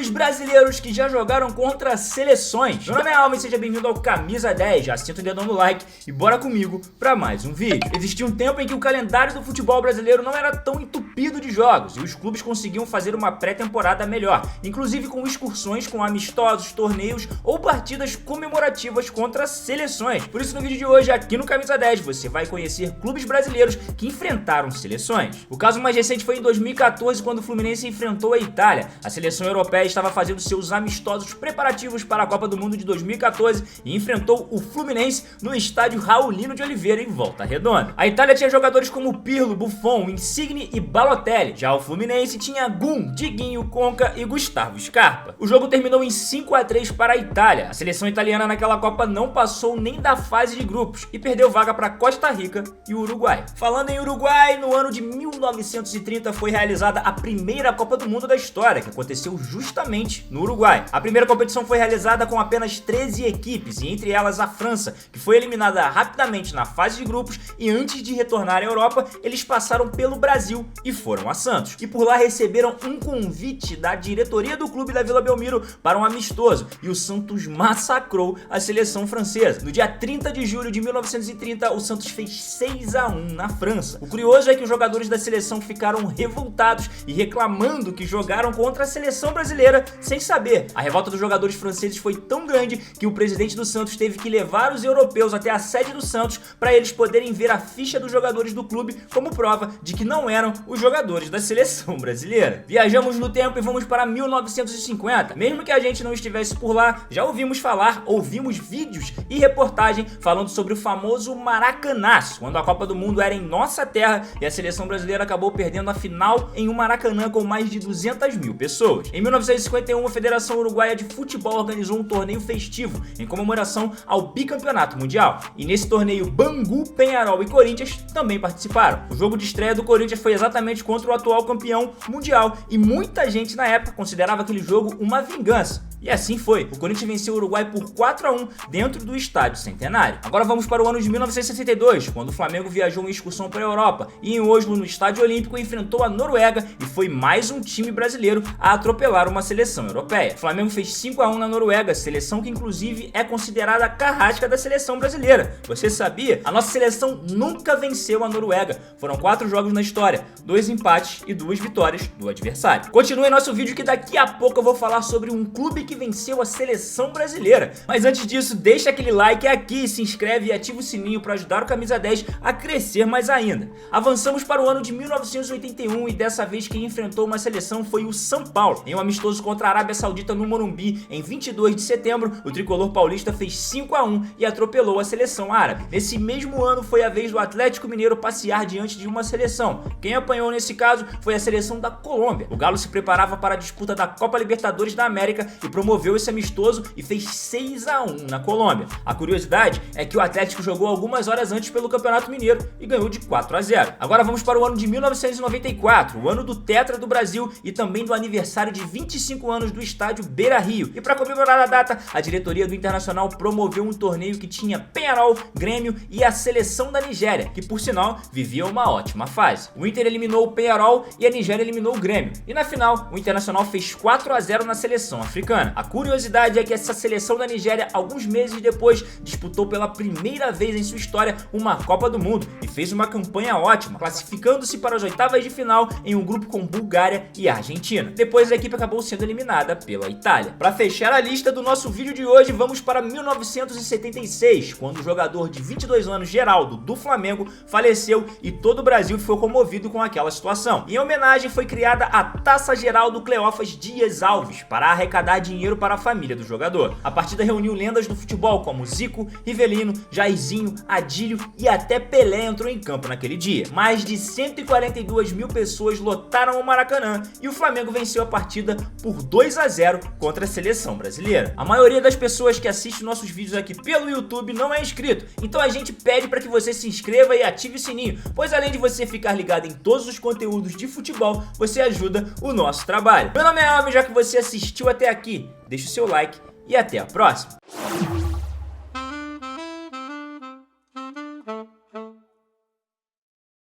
clubes brasileiros que já jogaram contra seleções. Meu nome é Alves e seja bem-vindo ao Camisa 10. Já senta o dedão no like e bora comigo pra mais um vídeo. Existia um tempo em que o calendário do futebol brasileiro não era tão entupido de jogos e os clubes conseguiam fazer uma pré-temporada melhor, inclusive com excursões com amistosos, torneios ou partidas comemorativas contra seleções. Por isso no vídeo de hoje, aqui no Camisa 10, você vai conhecer clubes brasileiros que enfrentaram seleções. O caso mais recente foi em 2014, quando o Fluminense enfrentou a Itália. A seleção europeia estava fazendo seus amistosos preparativos para a Copa do Mundo de 2014 e enfrentou o Fluminense no estádio Raulino de Oliveira, em Volta Redonda. A Itália tinha jogadores como Pirlo, Buffon, Insigne e Balotelli. Já o Fluminense tinha Gum, Diguinho, Conca e Gustavo Scarpa. O jogo terminou em 5-3 para a Itália. A seleção italiana naquela Copa não passou nem da fase de grupos e perdeu vaga para Costa Rica e o Uruguai. Falando em Uruguai, no ano de 1930 foi realizada a primeira Copa do Mundo da história, que aconteceu justamente no Uruguai. A primeira competição foi realizada com apenas 13 equipes, e entre elas a França, que foi eliminada rapidamente na fase de grupos, e antes de retornar à Europa, eles passaram pelo Brasil e foram a Santos. E por lá receberam um convite da diretoria do clube da Vila Belmiro para um amistoso, e o Santos massacrou a seleção francesa. No dia 30 de julho de 1930, o Santos fez 6-1 na França. O curioso é que os jogadores da seleção ficaram revoltados e reclamando que jogaram contra a seleção brasileira sem saber. A revolta dos jogadores franceses foi tão grande que o presidente do Santos teve que levar os europeus até a sede do Santos para eles poderem ver a ficha dos jogadores do clube como prova de que não eram os jogadores da seleção brasileira. Viajamos no tempo e vamos para 1950. Mesmo que a gente não estivesse por lá, já ouvimos falar, ouvimos vídeos e reportagem falando sobre o famoso Maracanaço, quando a Copa do Mundo era em nossa terra e a seleção brasileira acabou perdendo a final em um Maracanã com mais de 200 mil pessoas. Em 1951, a Federação Uruguaia de Futebol organizou um torneio festivo em comemoração ao bicampeonato mundial. E nesse torneio, Bangu, Peñarol e Corinthians também participaram. O jogo de estreia do Corinthians foi exatamente contra o atual campeão mundial e muita gente na época considerava aquele jogo uma vingança. E assim foi. O Corinthians venceu o Uruguai por 4-1 dentro do Estádio Centenário. Agora vamos para o ano de 1962, quando o Flamengo viajou em excursão para a Europa e em Oslo, no Estádio Olímpico, enfrentou a Noruega e foi mais um time brasileiro a atropelar uma seleção europeia. O Flamengo fez 5-1 na Noruega, seleção que inclusive é considerada a carrasca da seleção brasileira. Você sabia? A nossa seleção nunca venceu a Noruega. Foram 4 jogos na história, 2 empates e 2 vitórias do adversário. Continue nosso vídeo que daqui a pouco eu vou falar sobre um clube que venceu a seleção brasileira. Mas antes disso, deixa aquele like aqui, se inscreve e ativa o sininho para ajudar o Camisa 10 a crescer mais ainda. Avançamos para o ano de 1981 e dessa vez quem enfrentou uma seleção foi o São Paulo. Em um amistoso contra a Arábia Saudita no Morumbi, em 22 de setembro, o tricolor paulista fez 5-1 e atropelou a seleção árabe. Nesse mesmo ano foi a vez do Atlético Mineiro passear diante de uma seleção. Quem apanhou nesse caso foi a seleção da Colômbia. O Galo se preparava para a disputa da Copa Libertadores da América e promoveu esse amistoso e fez 6-1 na Colômbia. A curiosidade é que o Atlético jogou algumas horas antes pelo Campeonato Mineiro e ganhou de 4-0. Agora vamos para o ano de 1994, o ano do Tetra do Brasil e também do aniversário de 25 anos do estádio Beira-Rio. E para comemorar a data, a diretoria do Internacional promoveu um torneio que tinha Peñarol, Grêmio e a seleção da Nigéria, que por sinal vivia uma ótima fase. O Inter eliminou o Peñarol e a Nigéria eliminou o Grêmio. E na final, o Internacional fez 4-0 na seleção africana. A curiosidade é que essa seleção da Nigéria, alguns meses depois, disputou pela primeira vez em sua história uma Copa do Mundo e fez uma campanha ótima, classificando-se para as oitavas de final em um grupo com Bulgária e Argentina. Depois a equipe acabou sendo eliminada pela Itália. Para fechar a lista do nosso vídeo de hoje, vamos para 1976, quando o jogador de 22 anos, Geraldo, do Flamengo, faleceu e todo o Brasil ficou comovido com aquela situação. Em homenagem foi criada a Taça Geraldo Cleófas Dias Alves para arrecadar dinheiro para a família do jogador. A partida reuniu lendas do futebol como Zico, Rivelino, Jairzinho, Adílio e até Pelé entrou em campo naquele dia. Mais de 142 mil pessoas lotaram o Maracanã e o Flamengo venceu a partida por 2-0 contra a seleção brasileira. A maioria das pessoas que assistem nossos vídeos aqui pelo YouTube não é inscrito, então a gente pede para que você se inscreva e ative o sininho, pois além de você ficar ligado em todos os conteúdos de futebol, você ajuda o nosso trabalho. Meu nome é Alves, já que você assistiu até aqui, deixa o seu like e até a próxima.